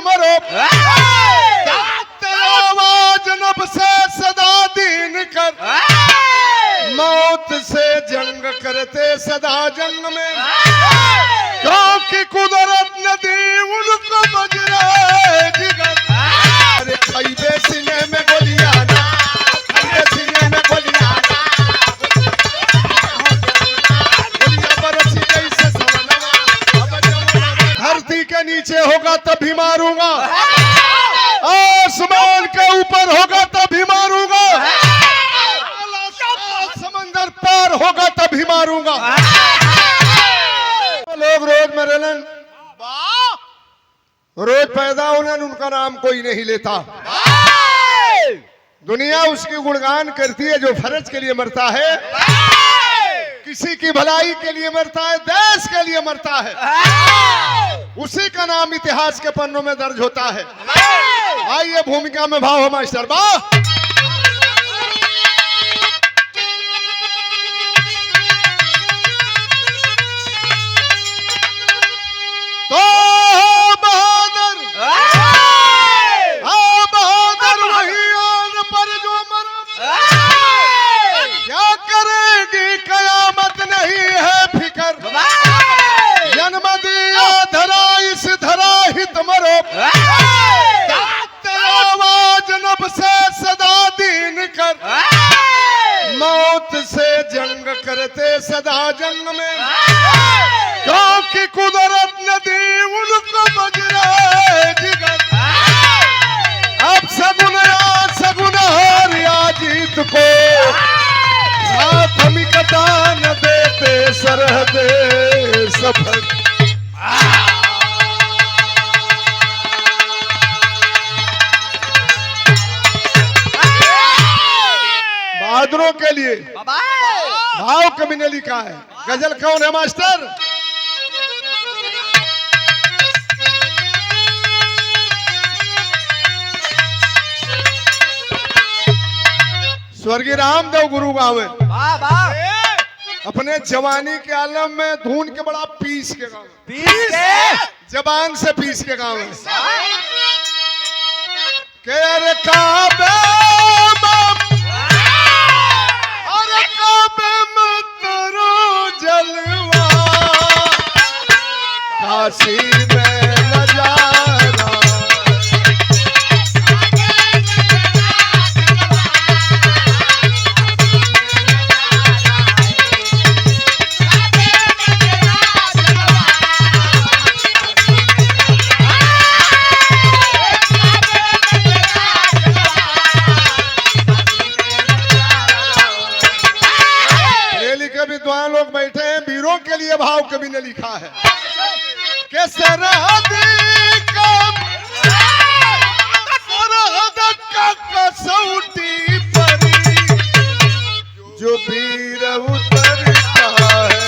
मरो आवाज नब से सदा दीन कर मौत से जंग करते सदा जंग में क्योंकि कुदरत नदी उनको बजरा जिगर अरे खैबे सीने में गोलियाना खैबे सीने में गोलियाना गोलियां बरसी जैसे सवनवा धरती के नीचे होगा तब भी मारूंगा आसमान के ऊपर होगा तब भी मारूंगा समंदर पार होगा तब भी मारूंगा लोग रोज मरेलन रोज पैदा होने उनका नाम कोई नहीं लेता दुनिया उसकी गुणगान करती है जो फर्ज के लिए मरता है किसी की भलाई के लिए मरता है देश के लिए मरता है उसी का नाम इतिहास के पन्नों में दर्ज होता है आइए भूमिका में भाव है मास्टर बा तो बहादुर वही आन पर जो मरा क्या करेगी कयामत नहीं है फिकर जन्म दिया धरा इस धरा हित मरो आवाज नब से सदा दीन कर मौत से जंग करते सदा जंग में क्योंकि कुदरत नदी उनको बजरा जिगर अब सगुन हार या जीत को प्राथमिकता न देते सरहद सफर बहादुरों के लिए भाव कभी ने लिखा है गजल कौन है मास्टर स्वर्गीय रामदेव गुरु गावे अपने जवानी के आलम में धून के बड़ा पीस के गावे जबान से पीस के गावे के अरे काबे मत रो जलवा काशी में नजारा विद्वान लोग बैठे हैं वीरों के लिए भाव कवि ने लिखा है कि सरहद का कसौटी पर जो वीर उतरता है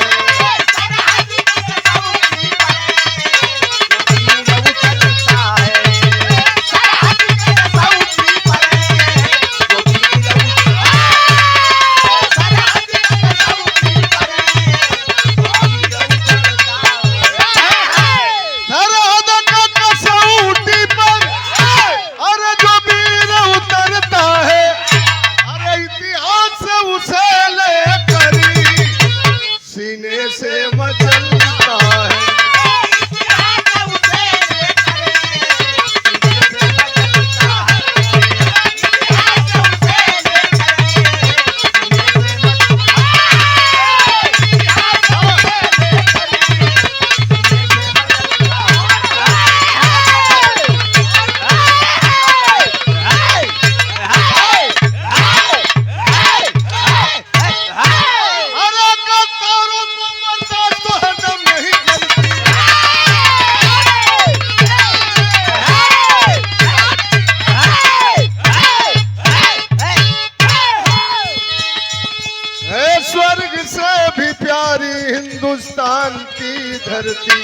हिंदुस्तान की धरती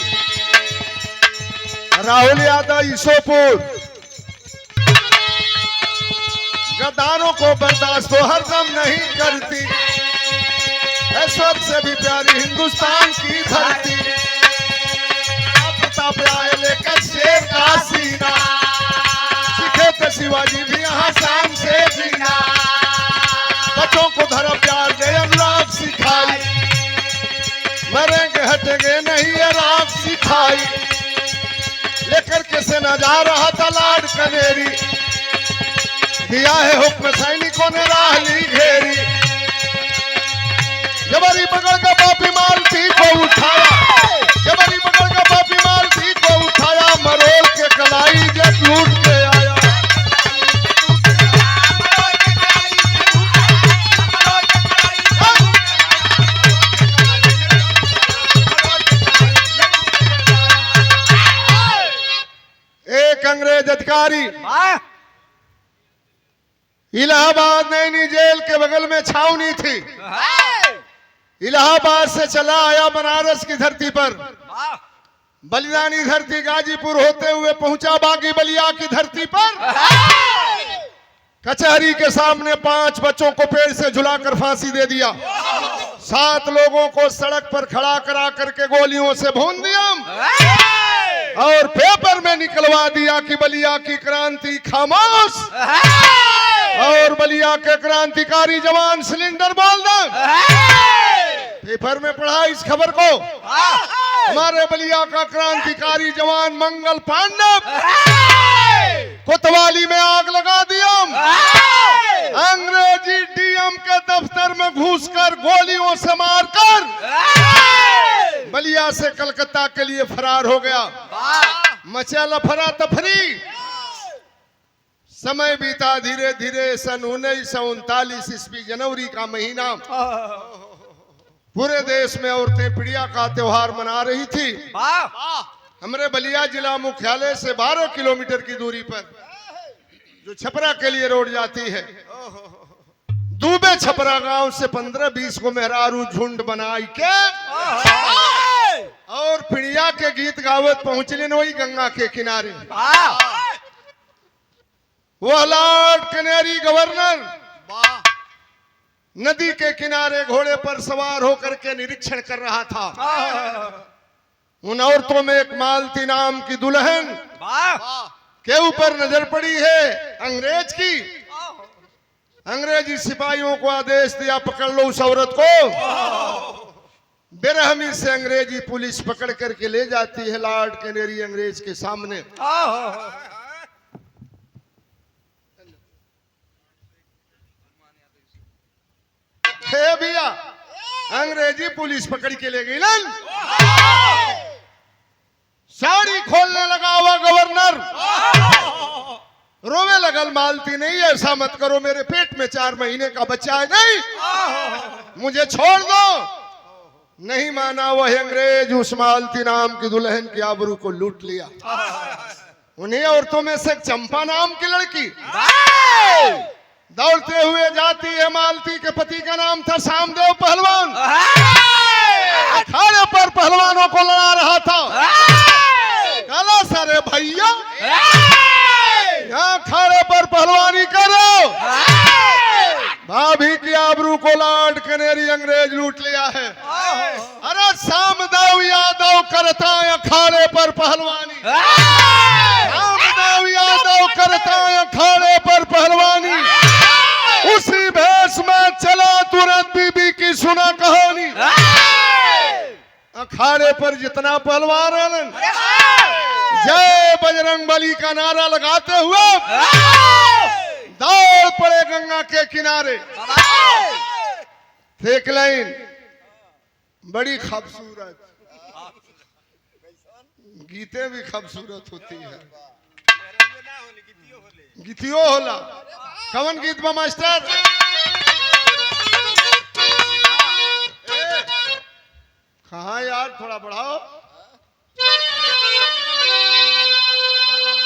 राहुल यादव ईशोपुर गद्दारों को बर्दाश्त तो हरदम नहीं करती है सबसे भी प्यारी हिंदुस्तान की धरती। प्रताप आए लेकर शेर का सीना न जा रहा था लाड कनेरी, दिया है हुक्म सैनिकों ने राह ली घेरी। जबरी पकड़ के पापी मालती को उठाया, जबरी पकड़ के पापी मालती को उठाया, मरोल के कलाई जब लूट के आया। एक अंग्रेज अधिकारी इलाहाबाद नैनी जेल के बगल में छावनी थी, इलाहाबाद से चला आया बनारस की धरती पर, बलिदानी धरती गाजीपुर होते हुए पहुंचा बागी बलिया की धरती पर। कचहरी के सामने 5 बच्चों को पेड़ से झुलाकर फांसी दे दिया, 7 लोगों को सड़क पर खड़ा करा करके गोलियों से भून दिया और पेपर में निकलवा दिया कि बलिया की क्रांति खामोश और बलिया के क्रांतिकारी जवान सिलेंडर बोल दे। पेपर में पढ़ा इस खबर को, हमारे बलिया का क्रांतिकारी जवान मंगल पांडव कोतवाली में आग लगा दिया, अंग्रेजी डीएम के दफ्तर में घुसकर गोलियों से मारकर बलिया से कलकत्ता के लिए फरार हो गया। मचा लफड़ा तफरी, समय बीता धीरे धीरे। सन 1939 ईस्वी जनवरी का महीना, पूरे देश में औरतें पिड़िया का त्योहार मना रही थी। हमारे बलिया जिला मुख्यालय से 12 किलोमीटर की दूरी पर जो छपरा के लिए रोड जाती है, दूबे छपरा गांव से 15-20 को मेहरारू झुंड बनाई के और पिड़िया के गीत गावत पहुंचले वही गंगा के किनारे। वह लॉर्ड कैनेरी गवर्नर नदी के किनारे घोड़े पर सवार होकर के निरीक्षण कर रहा था। उन औरतों में एक मालती नाम की दुल्हन के ऊपर नजर पड़ी है अंग्रेज की। अंग्रेजी सिपाहियों को आदेश दिया, पकड़ लो उस औरत को। बेरहमी से अंग्रेजी पुलिस पकड़ करके ले जाती है लॉर्ड कैनेरी अंग्रेज के सामने। हे भैया, अंग्रेजी पुलिस पकड़ के ले गई ना। साड़ी खोलने लगा हुआ गवर्नर, रोवे लगल, मालती नहीं ऐसा मत करो, मेरे पेट में 4 महीने का बच्चा है, नहीं मुझे छोड़ दो। नहीं माना वह अंग्रेज उस मालती नाम की दुल्हन की आबरू को लूट लिया। उन्हीं औरतों में से चंपा नाम की लड़की दौड़ते हुए जाती है। मालती के पति का नाम था शामदेव पहलवान, अखाड़े पर पहलवानों को लड़ा रहा था। काला सारे भैया यहाँ अखाड़े पर पहलवानी करो। भाभी की आबरू को लॉर्ड कैनेरी अंग्रेज लूट लिया है। अरे शामदेव यादव करता अखाड़े पर पहलवानी, शामदेव यादव करता अखाड़े पर पहलवानी। उसी भेष में चला तुरंत बीबी की सुना कहानी। अखाड़े पर जितना पहलवान आनंद जय बजरंगबली का नारा लगाते हुए दौड़ पड़े गंगा के किनारे। एक लाइन बड़ी खूबसूरत, गीतें भी खूबसूरत होती है, गीतियों होला। कवन गीत बा मास्टर? कहाँ यार, थोड़ा बढ़ाओ।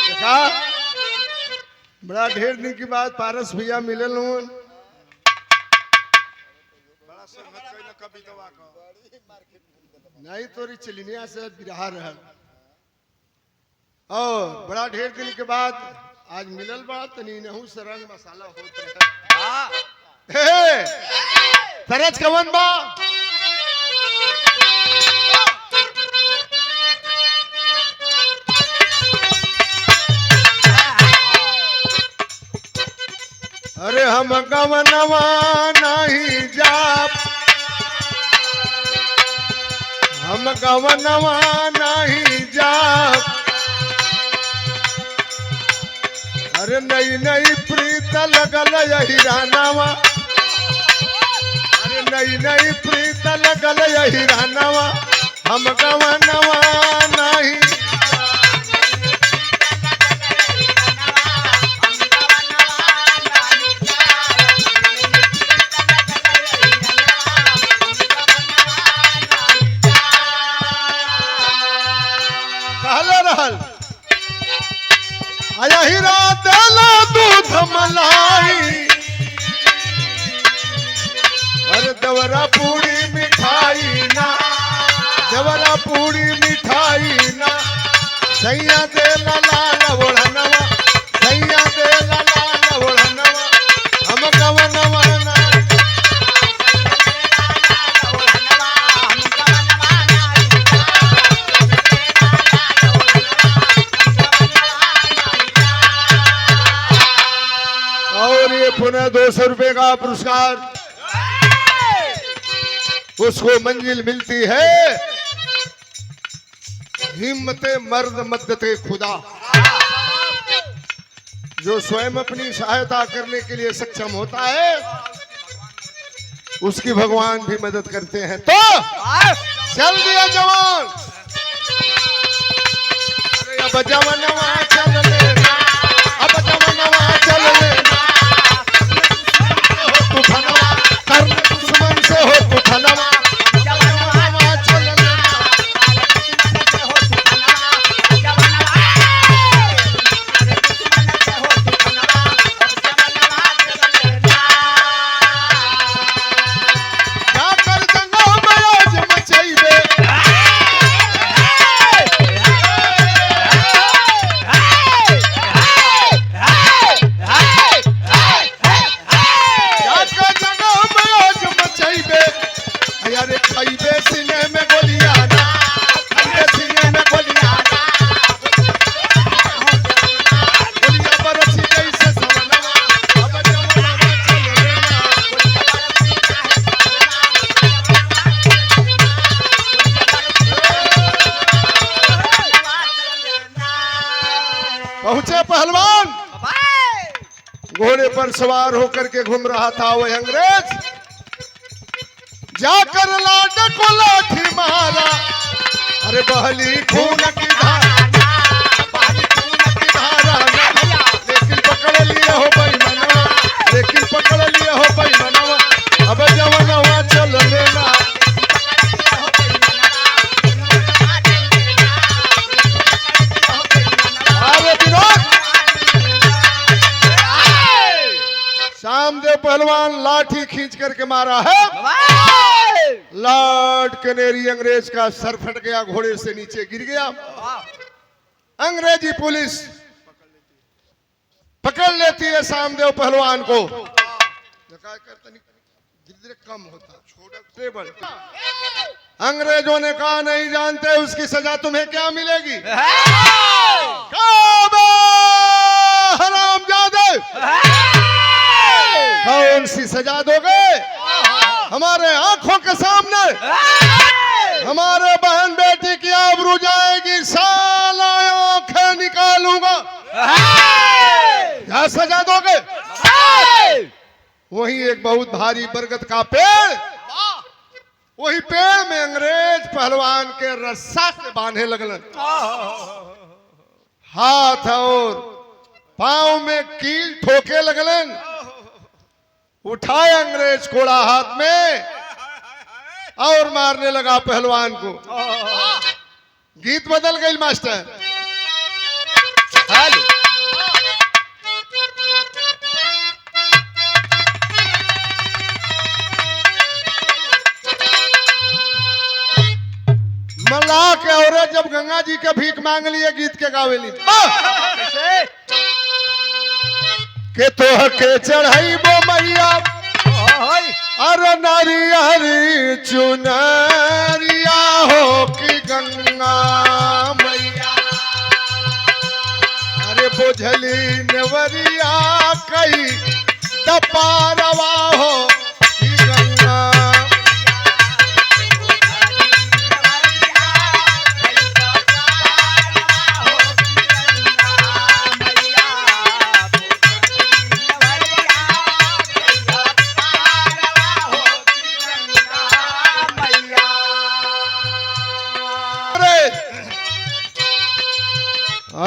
देखा, बड़ा ढेर दिन की बात पारस भैया मिले लोन। नहीं तोरी चलिनिया से बिरहा रहल और बड़ा ढेर दिन के बाद आज मिलल बा, तनी नहू से रंग मसाला होत रहे। तरज कवन बा? अरे हम गवनवा नहीं जाप, हम गवनवा नहीं जाप, अरे नई नई प्रीत लगल यही रानावा, अरे नई नई प्रीत लगल यही रानावा, हम गवनवा नहीं। यही रात दूध मलाई, अरे दवरा पूरी मिठाई ना, दवरा पूरी मिठाई ना, सैया दे लाल ओढ़नवा, सैया दे लाल ओढ़नवा, हम गवनवा ना। और ये पुनः 200 रुपए का पुरस्कार उसको मंजिल मिलती है, हिम्मते मर्द मद्दते खुदा, जो स्वयं अपनी सहायता करने के लिए सक्षम होता है उसकी भगवान भी मदद करते हैं। तो चल दिया जवान, अरे अब जवानवा चल लेना, अब जवानवा चल लेना, तूफानवा कर दुश्मन से हो तूफानवा, जवानवा चल लेना। जाकर जंगों में आज मचैबे, जाकर जंगों में आज मचैबे, अरे खैबे सीने में गोलियाना, खैबे सीने में गोलियाना, गोलियां बरसी जैसे सवनवा, अब जवानवा चल लेना। पहुंचे पहलवान, घोड़े पर सवार होकर के घूम रहा था वह अंग्रेज, जाकर लाड को लाठी मारा, अरे बहली खून की धारा, बहली खून की धारा, लेकिन पकड़ लिए हो बेईमानवा, लेकिन पकड़ लिए हो बेईमानवा, अब जवानवा चल लेना। अरे विनोद, शामदेव पहलवान लाठी खींच करके मारा है, लॉर्ड कैनेरी अंग्रेज का सर फट गया, घोड़े से नीचे गिर गया। अंग्रेजी पुलिस पकड़ लेती है शामदेव पहलवान को, धीरे कम होता छोटा टेबल। अंग्रेजों ने कहा नहीं जानते उसकी सजा तुम्हें क्या मिलेगी। हरामजादे, कौन सी सजा दोगे? हमारे आंखों के सामने हमारे बहन बेटी की आबरू जाएगी, साला आंखें निकालूंगा। क्या सजा दोगे? वही एक बहुत भारी बरगद का पेड़, वही पेड़ में अंग्रेज पहलवान के रस्सा से बांधे लगलन, हाथ और पांव में कील ठोके लगलन, उठाए अंग्रेज कोड़ा हाथ में और मारने लगा पहलवान को। गीत बदल गई मास्टर। मल्लाह के औरत जब गंगा जी के भीख मांग लिए गीत के गावेली के तोह के चढ़ाई वो मैया, अरे नारियल चुनरिया हो कि गंगा मैया, अरे बुझली नेवरिया कई दपारवा हो कि गंगा।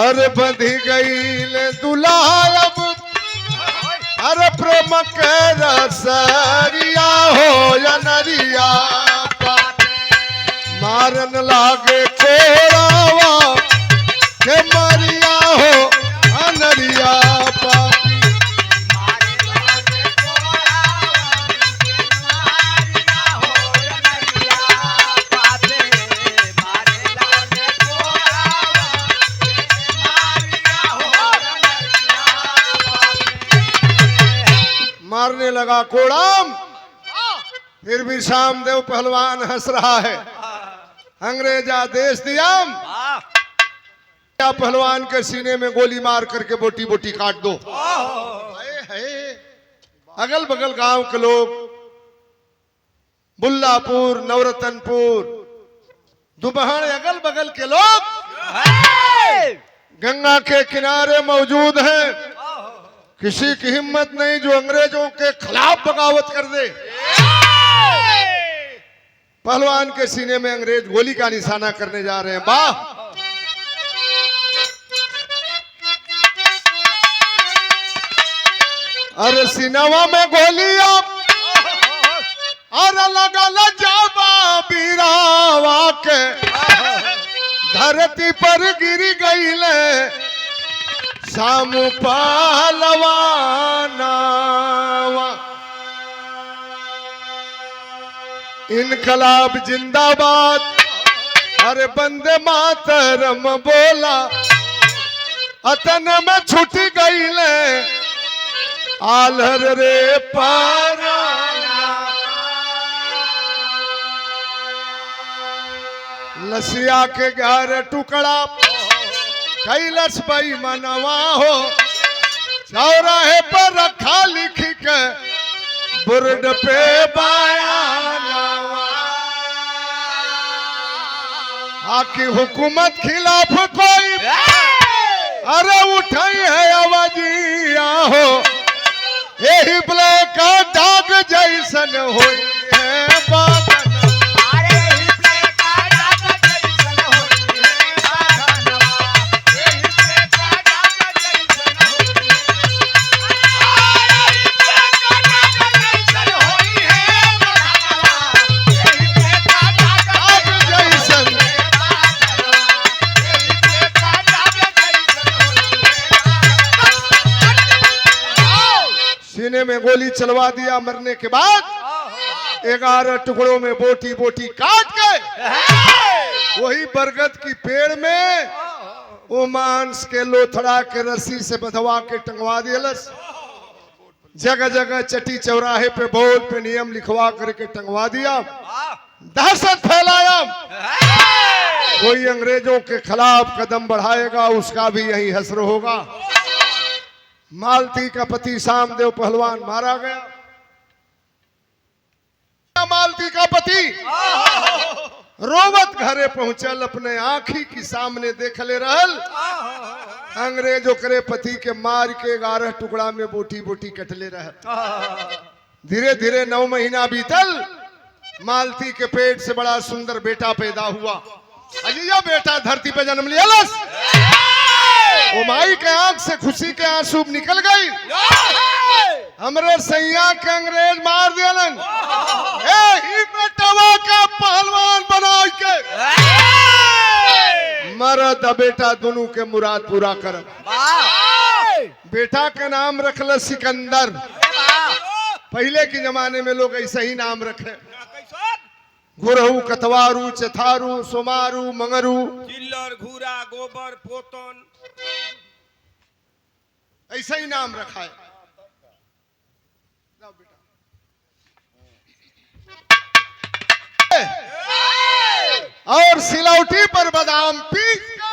अरे बंधी गईल दुल्हा अब अरे प्रेम के रसरिया हो या नरिया मारन लागे कोरावा के मरिया हो अनरिया मारने लगा कोड़ाम। फिर भी शामदेव पहलवान हंस रहा है। अंग्रेज आदेश दिया पहलवान के सीने में गोली मार करके बोटी बोटी काट दो। अगल बगल गांव के लोग बुल्लापुर नवरतनपुर दुबहन अगल बगल के लोग गंगा के किनारे मौजूद हैं। किसी की हिम्मत नहीं जो अंग्रेजों के खिलाफ बगावत कर दे। पहलवान के सीने में अंग्रेज गोली का निशाना करने जा रहे हैं। वाह! अरे सीनावा में गोलियां अरे लगा जाबा बीरावा के धरती पर गिर गई ले सामू पहलवाना। इनकलाब जिंदाबाद अरे बंदे मातरम बोला अतन में छूट गई ले आलर रे पारा। लसिया के 11 टुकड़ा कैलस भाई मनवा हो चौराहे पर रखा लिख के बुर्ड पे बयानवा। आकी हुकूमत खिलाफ कोई अरे उठाई है आवाजिया हो यही ब्लैक का दाग जैसन होई है बाबा। सीने में गोली चलवा दिया। मरने के बाद 11 टुकड़ों में बोटी बोटी काट के वही बरगद की पेड़ में वो मांस के लोथड़ा के रस्सी से बंधवा के टंगवा दियलस। जगह जगह चटी चौराहे पे बोर्ड पे नियम लिखवा करके टंगवा दिया। दहशत फैलाया। कोई अंग्रेजों के खिलाफ कदम बढ़ाएगा उसका भी यही हश्र होगा। मालती का पति शामदेव पहलवान मारा गया। मालती का पति रोवत घरे पहुंचल अपने आंखी की सामने देख ले रहल अंग्रेजों करे पति के मार के 11 टुकड़ा में बोटी बोटी कटले रहल। धीरे धीरे 9 महीना बीतल। मालती के पेट से बड़ा सुंदर बेटा पैदा हुआ। अजिया बेटा धरती पे जन्म लिया। वो माई के आंख से खुशी के आंसू निकल गई। हमरे सैया के अंग्रेज मार दियलन। ही बेटवा का पहलवान बना के मरद बेटा दोनों के मुराद पूरा कर। बेटा का नाम रखल सिकंदर। पहले के जमाने में लोग ऐसा ही नाम रखे। गुरहू कतवारू चथारू सोमारू मंगरू चिल्लर घूरा गोबर पोतन ऐसा ही नाम रखा है। और सिलौटी पर बादाम पीस के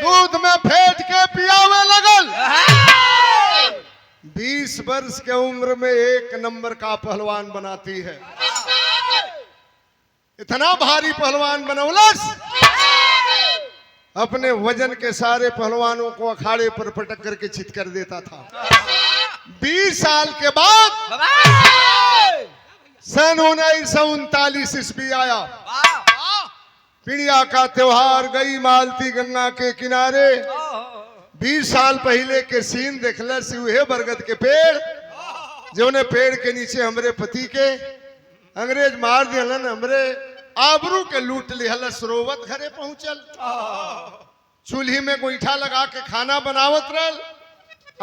दूध में फेंट के पियावे लगल। 20 वर्ष के उम्र में 1 नंबर का पहलवान बनाती है। इतना भारी पहलवान बनौलस अपने वजन के सारे पहलवानों को अखाड़े पर पटक करके चित कर देता था। 20 साल के बाद सन 1939 ईस्वी आया। पिड़िया का त्योहार गई मालती गंगा के किनारे। 20 साल पहले के सीन देखल से उहे बरगद के पेड़ जोने पेड़ के नीचे हमरे पति के अंग्रेज मार दिलन, हमरे आबरू के लूट लिहल। सरोवत घरे पहुंचल, चूल्ही में गोईठा लगा के खाना बनावत रहल।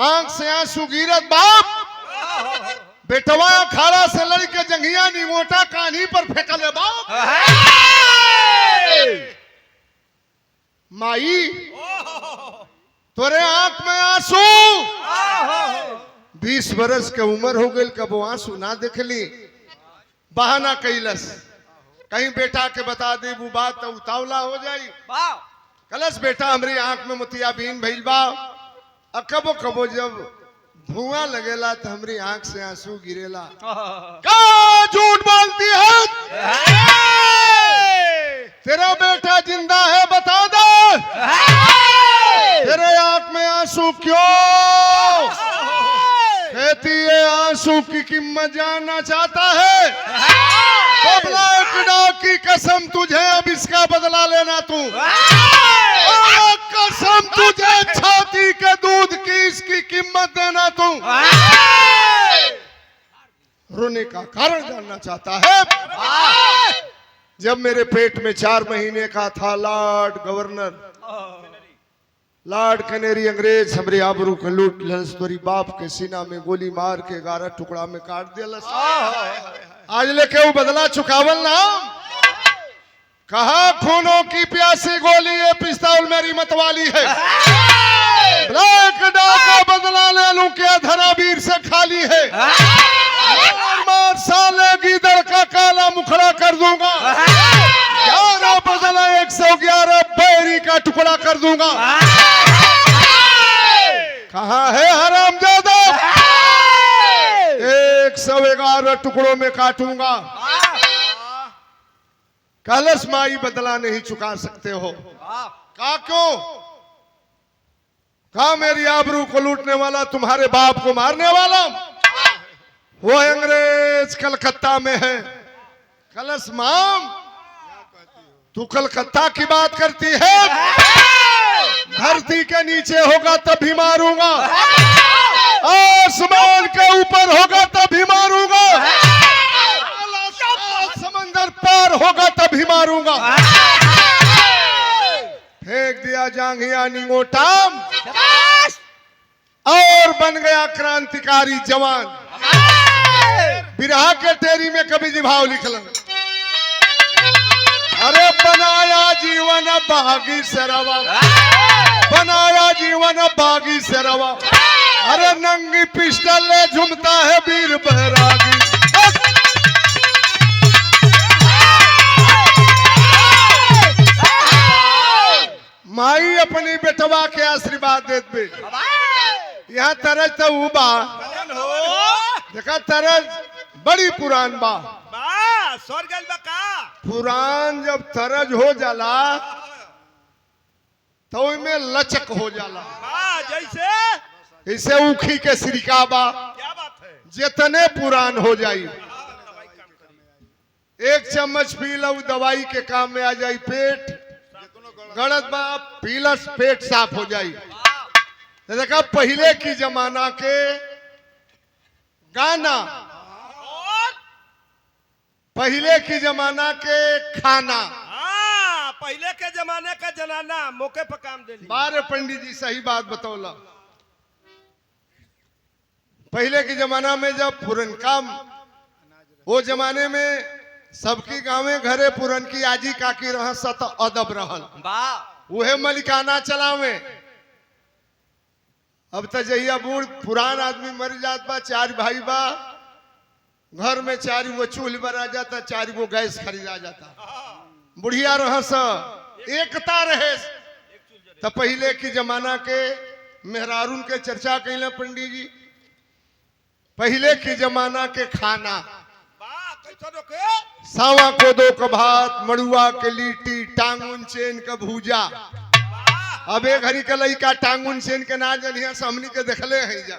आंख से आंसू गिरत, बाप बेटवा अखाड़ा से लड़ के जंघिया निमोटा कान्ही पर फेंकल है। बाप माई तोरे आंख में आंसू, 20 बरस के उम्र हो गई, कबो आंसू ना देखली। बहाना कैलस, कहीं बेटा के बता दे वो बात तो उतावला हो जाई। कलस बेटा हमरी आंख में मोतियाबीन भइल बा, कबो कबो जब धुआं लगेला तो हमरी आंख से आंसू गिरेला। क्या झूठ बोलती है? तेरा बेटा जिंदा है, बता दे तेरे आंख में आंसू क्यों? कहती है आंसू की कीमत जानना चाहता है। की कसम तुझे अब इसका बदला लेना तू। कसम तुझे छाती के दूध की इसकी कीमत देना तू। रोने का कारण जानना चाहता है। जब मेरे पेट में 4 महीने का था, लॉर्ड गवर्नर लॉर्ड कैनेरी अंग्रेज हमरे आबरू के लूट लस, तोरी बाप के सीना में गोली मार के 11 टुकड़ा में काट दिया। आज लेके वो बदला चुकावल ना। कहा खूनों की प्यासी गोली, ये पिस्तौल मेरी मतवाली है। ब्लैक डॉग का बदला ले लूं क्या धरावीर से खाली है। मार साले गीदड़ का काला मुखड़ा कर दूंगा। 11 बदला 111 बैरी का टुकड़ा कर दूंगा। कहाँ है हरामजादा? 111 टुकड़ों में काटूंगा। कलश माई बदला नहीं चुका सकते हो। कहा क्यों? कहा मेरी आबरू को लूटने वाला तुम्हारे बाप को मारने वाला वो अंग्रेज कलकत्ता में है। कलश माम तू कलकत्ता की बात करती है? धरती के नीचे होगा तब भी मारूंगा, आसमान के ऊपर होगा तब भी मारूंगा, समंदर पार होगा तब भी मारूंगा। फेंक दिया जांघिया निंगोटा और बन गया क्रांतिकारी जवान। बिरहा के तेरी में कभी जिभाव लिखल। अरे बनाया जीवन बागी सरवा, बनाया जीवन बागी सरवा। अरे नंगी पिस्टल ले झूमता है वीर बैरागी। माई अपनी बेटवा के आशीर्वाद देत बे। यहाँ तरज तो उबा देखा, तरज बड़ी पुरान बा। पुरान जब तरज हो जाला तो में लचक हो जाला। जैसे इसे उखी के सिरका बा, जितने पुरान हो जाई 1 चम्मच पी लो दवाई के काम में आ जाई। पेट गलत बा पीलस पेट साफ हो जाई। देखा पहले की जमाना के गाना, पहले की जमाना के खाना, पहले के जमाने का जनाना मौके पर काम दे ली। बारे पंडित जी सही बात बतौला। पहले के जमाना में जब पुरनका, वो जमाने में सबकी गाँव घरे पुरनकी आजी काकी रह सत अदब रहल, वहे मलिकाना चलावे। अब तो जहिया बूढ़ पुरान आदमी मर जात बा, 4 भाई बा, घर में 4 वो चूल्ह बना जाता, 4 वो गैस खरीदा जाता। बुढ़िया रहस एकता रहे। तो पहले की जमाना के मेहरारून के चर्चा कैले पंडित जी। पहले की जमाना के खाना, सावा कोदो का भात, मड़ुआ के लिट्टी, टांगुन चेन का भूजा। अब एक घड़ी का लड़का टांगुन चेन के ना जनिया हमनी के देखले है जा।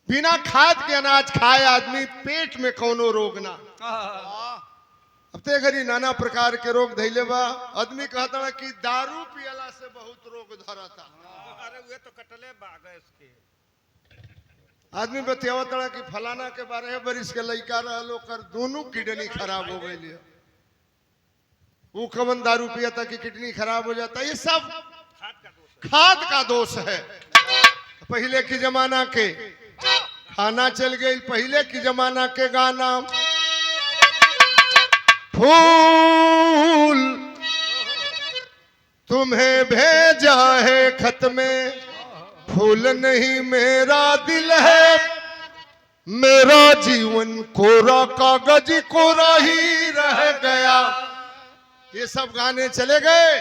बिना खाद के अनाज खाए आदमी पेट में कोनो रोग ना। अब ते घरी नाना प्रकार के रोग धैले बा। आदमी कहता है कि दारू पियला से बहुत रोग धरता। अरे वे तो कटले बागस के आदमी बतियावता है कि फलाना के 12 बरिस के लड़का रहलो कर दोनों किडनी खराब हो गई। वो कवन दारू पिया था कि किडनी खराब हो जाता। ये सब खाद का दोष है। पहले की जमाना के खाना चल गई, पहले की जमाना के गाना फूल तुम्हें भेजा है खत में, फूल नहीं मेरा दिल है, मेरा जीवन कोरा कागज कोरा ही रह गया। ये सब गाने चले गए।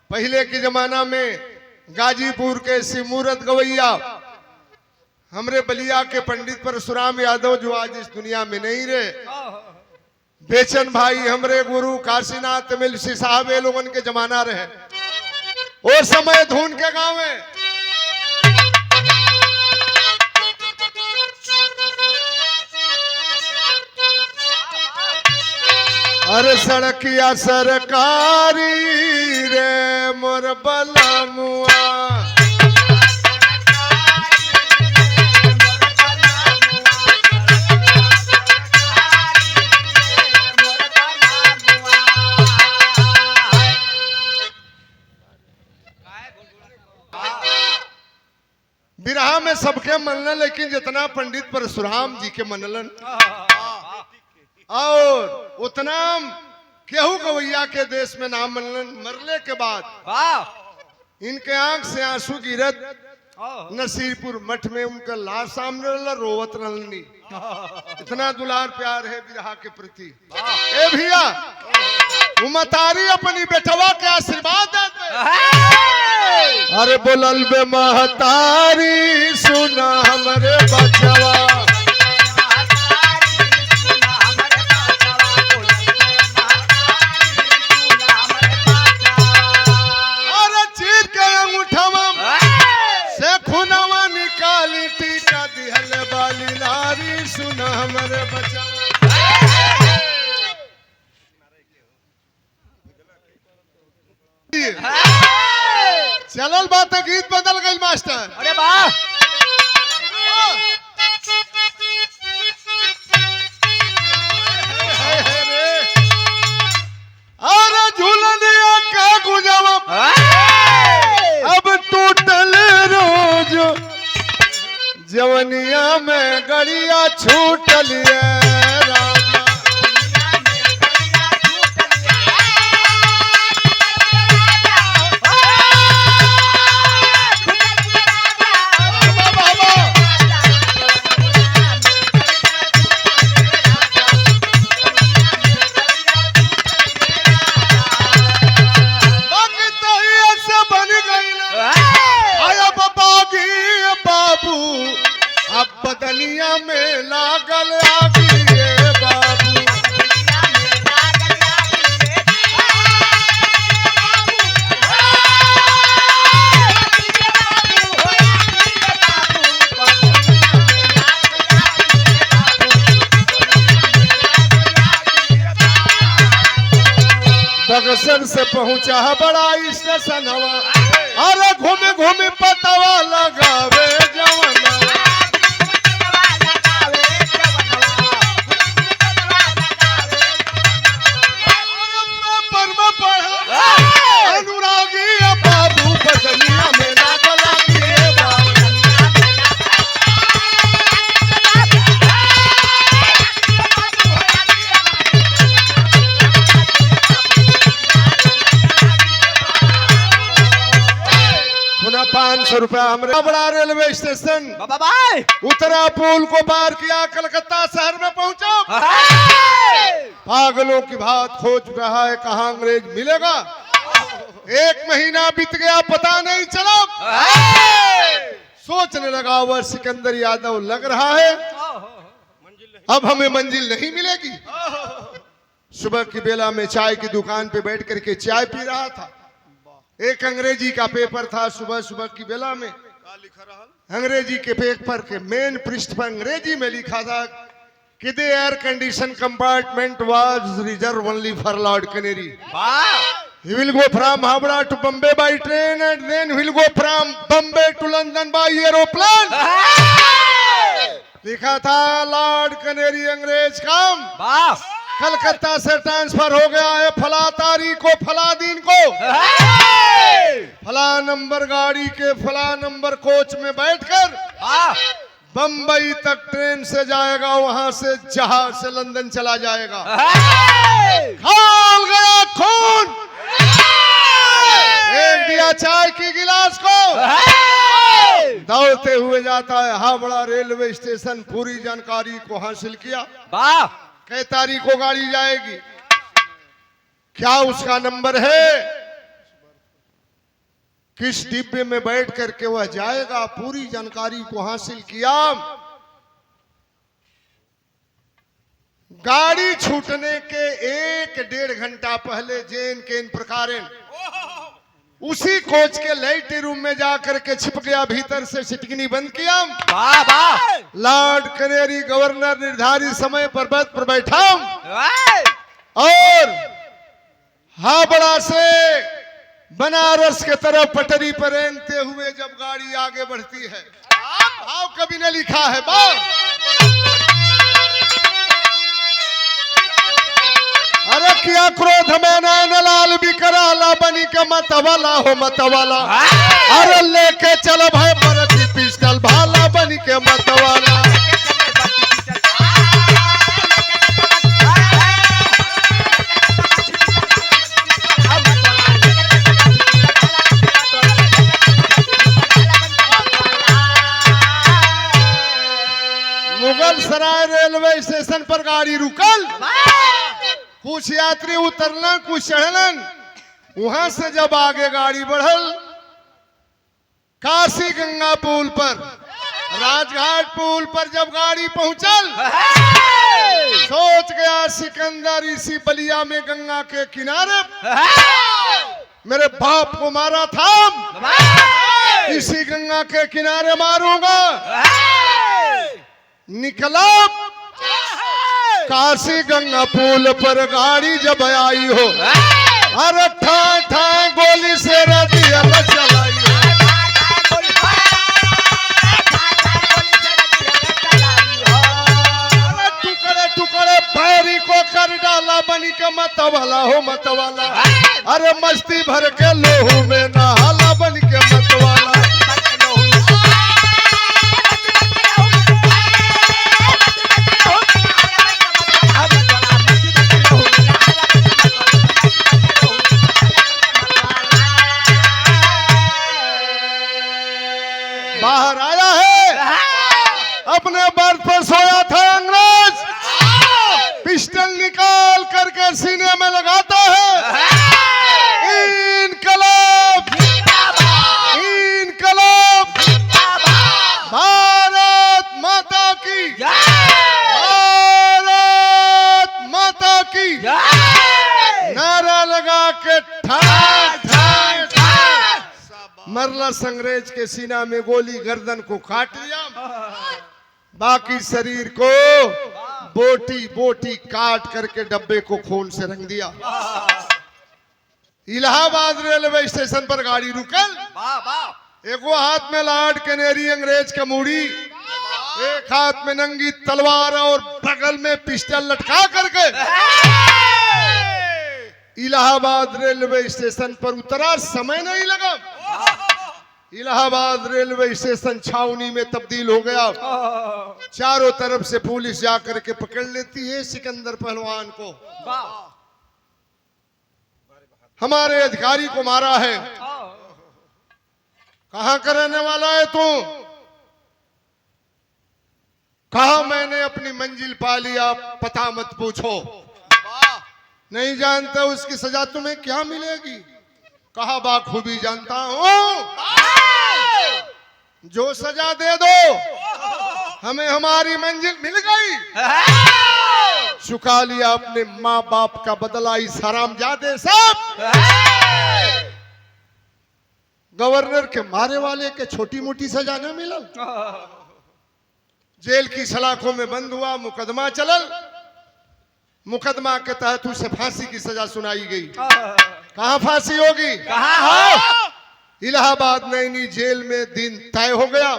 पहले के जमाना में गाजीपुर के सिमूरत गवैया हमरे बलिया के पंडित परशुराम यादव जो आज इस दुनिया में नहीं रहे, बेचन भाई हमरे गुरु काशीनाथ मिल्सी साहब, ये लोगन के जमाना रहे। और समय धुन के गाँव में अरे सड़किया सरकारी रे मोर बलमुआ, बिरहा में सबके मनलन, लेकिन जितना पंडित परशुराम जी के मनलन और उतना केहू गवैया के देश में नाम मनलन। मरले के बाद इनके आंख से आंसू गिरत नसीरपुर मठ में उनका लाश सामने रहला, रोवत रहनी। इतना दुलार प्यार है बिरहा के प्रति। ए भैया उमतारी अपनी बेटवा के आशीर्वाद देते। अरे बोलल बे महतारी सुना हमरे बचवा, अरे चीर के अंगूठवा से खुनवा निकाली, टीका दिहल बाली नारी सुना हमरे बचवा। चलल बात गीत बदल गई मास्टर। अरे वाह अरे झूलनिया का गुजवा अब टूटल रोज, जवनिया में गड़िया छूटल राजा। अब बदनिया में लागल आगी रे बाबू, बक्सर से पहुंचा बड़ा स्टेशनवा, अरे घूम घूम पतवा लगावे जवना। अनुरागी बाबू बदनिया में लागल आगी रे बाबू। पुनः 500 रुपया हमारे बड़ा रेलवे स्टेशन बाबा भाई उतरा, पुल को पार किया, कलकत्ता शहर में पहुंचा। पागलों की बात खोज रहा है कहाँ अंग्रेज मिलेगा। 1 महीना बीत गया, पता नहीं चला। सोचने लगा वह सिकंदर यादव लग रहा है अब हमें मंजिल नहीं मिलेगी। सुबह की बेला में चाय की दुकान पे बैठ करके चाय पी रहा था। एक अंग्रेजी का पेपर था। सुबह सुबह की बेला में अंग्रेजी के पेपर के मेन पृष्ठ पर अंग्रेजी में लिखा था कि the air conditioned compartment was reserved only for Lord Canary. He will go from Howrah to Bombay by train and then he will go from Bombay to London by aeroplane. लिखा था Lord कनेरी अंग्रेज का कलकत्ता से transfer हो गया है फला तारीख को फला दिन को फला नंबर गाड़ी के फला नंबर कोच में बैठकर बंबई तक ट्रेन से जाएगा, वहां से जहाज से लंदन चला जाएगा। खौल गया खून, एक दिया चाय की गिलास को, दौड़ते हुए जाता है हावड़ा रेलवे स्टेशन। पूरी जानकारी को हासिल किया। कै तारीख को गाड़ी जाएगी, क्या उसका नंबर है, किस डिब्बे में बैठ करके वह जाएगा, पूरी जानकारी को हासिल किया। गाड़ी छूटने के 1-1.5 घंटा पहले जेन के इन प्रकार उसी कोच के लाइट रूम में जाकर के छिप गया, भीतर से सिटकनी बंद किया। लॉर्ड कनेरी गवर्नर निर्धारित समय पर बर्थ पर बैठा और हावड़ा से बनारस के तरफ पटरी पर रेंगते हुए जब गाड़ी आगे बढ़ती है, भाव कवि ने लिखा है अरे किया क्रोध में नैन लाल भी कराला बनी के मतवाला हो मतवाला, अरे लेके चल भाई बरती पिस्टल भाला बनी के मतवाला। मुगल सराय रेलवे स्टेशन पर गाड़ी रुकल, कुछ यात्री उतरलन कुछ चढ़लन। वहां से जब आगे गाड़ी बढ़ल, काशी गंगा पुल पर, राजघाट पुल पर जब गाड़ी पहुंचल, सोच गया सिकंदर इसी बलिया में गंगा के किनारे मेरे बाप को मारा था, इसी गंगा के किनारे मारूंगा। निकला काशी गंगा पुल पर गाड़ी जब आई हो, अरे ठाए ठाए गोली से रदिया चलाई हो। अरे टुकड़े टुकड़े बैरी को कर डाला बनी के मतवाला हो मतवाला, अरे मस्ती भर के लोहू में नहाला बनी के मतवाला। बाहर आया है, अपने बर्थ पर सोया था अंग्रेज, पिस्टल निकाल करके सीने में लगाता है। इनकलाब इनकलाब, भारत माता की, भारत माता की नारा लगा के ठाक ठाक मरलस अंग्रेज के सीना में गोली, गर्दन को काट लिया, बाकी शरीर को बोटी बोटी काट करके डब्बे को खून से रंग दिया। इलाहाबाद रेलवे स्टेशन पर गाड़ी रुकल, एक वो हाथ में लॉर्ड कैनेरी अंग्रेज का मूड़ी, एक हाथ में नंगी तलवार और बगल में पिस्टल लटका करके इलाहाबाद रेलवे स्टेशन पर उतरा। समय नहीं लगा, इलाहाबाद रेलवे स्टेशन छावनी में तब्दील हो गया। चारों तरफ से पुलिस जाकर के पकड़ लेती है सिकंदर पहलवान को। हमारे अधिकारी को मारा है, कहां का रहने वाला है तू? कहा मैंने अपनी मंजिल पा लिया, पता मत पूछो। नहीं जानते उसकी सजा तुम्हें क्या मिलेगी? कहा बाखूबी जानता हूं, जो सजा दे दो, हमें हमारी मंजिल मिल गई। चुका लिया अपने माँ बाप का बदला इस हरामजादे सब। गवर्नर के मारे वाले के छोटी मोटी सजा न मिला, जेल की सलाखों में बंद हुआ, मुकदमा चलल। मुकदमा के तहत उसे फांसी की सजा सुनाई गई। कहाँ फांसी होगी? कहाँ हो? इलाहाबाद नैनी जेल में दिन तय हो गया।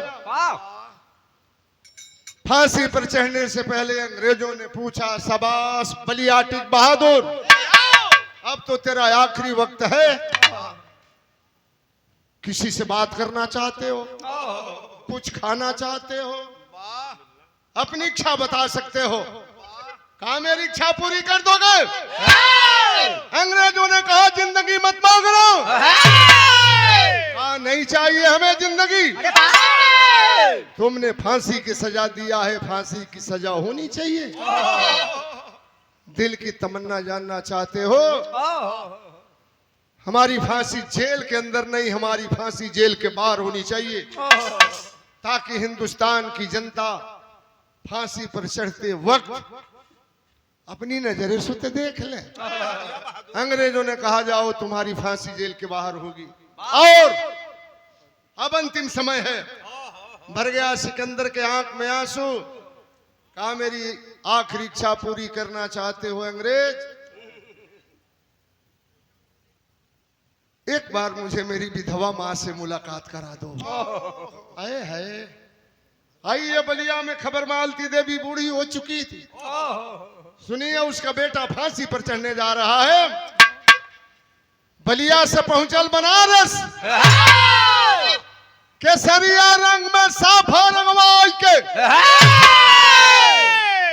फांसी पर चढ़ने से पहले अंग्रेजों ने पूछा, शाबाश बलिया टिक बहादुर, अब तो तेरा आखिरी वक्त है, किसी से बात करना चाहते हो, कुछ खाना चाहते हो, अपनी इच्छा बता सकते हो, कहा मेरी इच्छा पूरी कर दोगे? अंग्रेजों ने कहा जिंदगी मत मांगो। कहा नहीं चाहिए हमें जिंदगी, तुमने फांसी की सजा दिया है, फांसी की सजा होनी चाहिए। दिल की तमन्ना जानना चाहते हो? हमारी फांसी जेल के अंदर नहीं, हमारी फांसी जेल के बाहर होनी चाहिए, ताकि हिंदुस्तान की जनता फांसी पर चढ़ते वक्त अपनी नजरें से तो देख ले। अंग्रेजों ने कहा जाओ तुम्हारी फांसी जेल के बाहर होगी। और अब अंतिम समय है। भर गया सिकंदर के आंख में आंसू। कहा मेरी आखिरी इच्छा पूरी करना चाहते हो अंग्रेज? एक बार मुझे मेरी विधवा मां से मुलाकात करा दो। आए है आई ये बलिया में खबर मालती देवी बूढ़ी हो चुकी थी। सुनिए उसका बेटा फांसी पर चढ़ने जा रहा है। बलिया से पहुंचल बनारस, केसरिया रंग में साफा रंगवाई के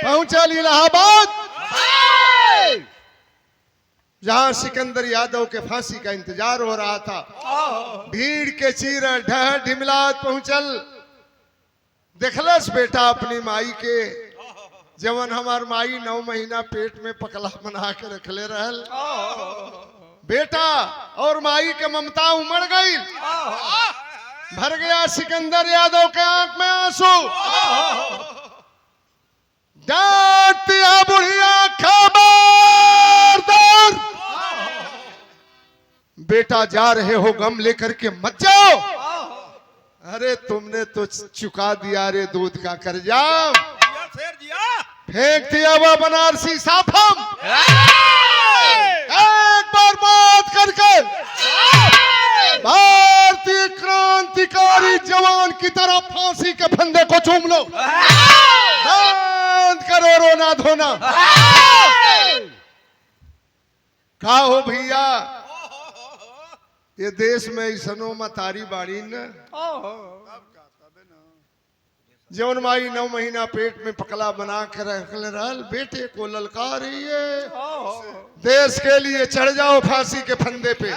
पहुंचल इलाहाबाद, जहां सिकंदर यादव के फांसी का इंतजार हो रहा था। भीड़ के चीर ढह ढिमलात पहुंचल। देखलस बेटा अपनी माई के, जवन हमार माई 9 महीना पेट में पकला बना के रखले रहल। बेटा और माई के ममता उमड़ गई। भर गया सिकंदर यादव के आंख में आंसू। डांटिया बुढ़िया खबरदार, बेटा जा रहे हो गम लेकर के मत जाओ। अरे तुमने तो चुका दिया रे दूध का कर्जा। फेंक दिया वो बनारसी साफम। एक बार बात करके भारतीय क्रांतिकारी जवान की तरह फांसी के फंदे को चूम लो। बंद करो रोना धोना। कहा हो भैया, ये देश में ऐसनो मतारी बाड़ी न, जौन माई 9 महीना पेट में पकला बना कर रखले रहल, बेटे को ललका रही है। देश के लिए चढ़ जाओ फांसी के फंदे पे।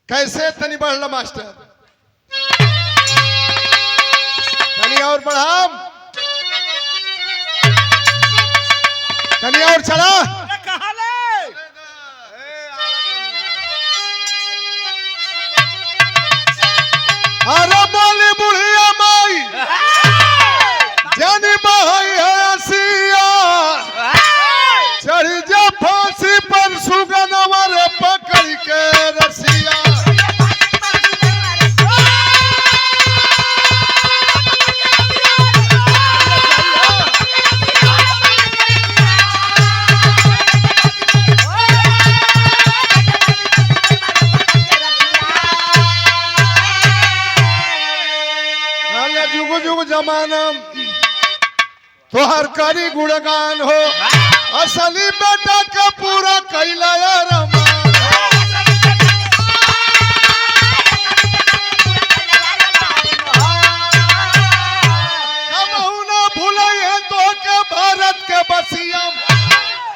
कैसे? तनी बढ़ ला मास्टर, तनी और बढ़ा, तनी और चला। अरे बोली बुढ़िया माई जानी माई है सिया, चढ़ जा फांसी पर सुगनवर पकड़ के रसिया। जुग जुग जमाना तोहर करी गुणगान हो, असली बेटा का पूरा कैला रमान। कबहू ना भूलई है तो के भारत के बसिया,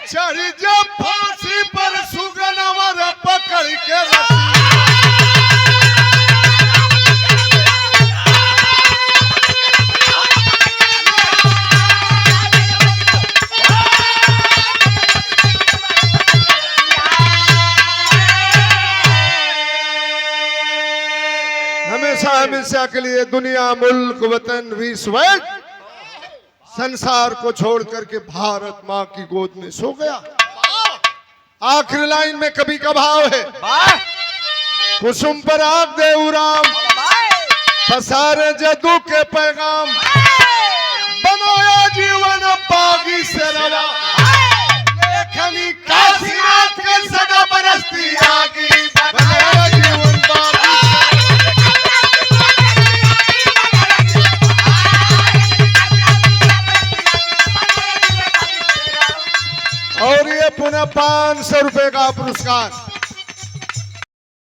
चढ़ जा फांसी पर सुगनवर पकड़ के रसिया। हमेशा के लिए दुनिया, मुल्क, वतन, विश्व, संसार को छोड़ करके भारत माँ की गोद में सो गया। आखिरी लाइन में कवि का भाव है, कुसुम पर आग दे राम, पसारे जदू के पैगाम, बनाया जीवन बागी से रवा, लेखनी काशीनाथ के सगा बरसती आगी, बनाया जीवन बागी से। और ये पुनः 500 रुपए का पुरस्कार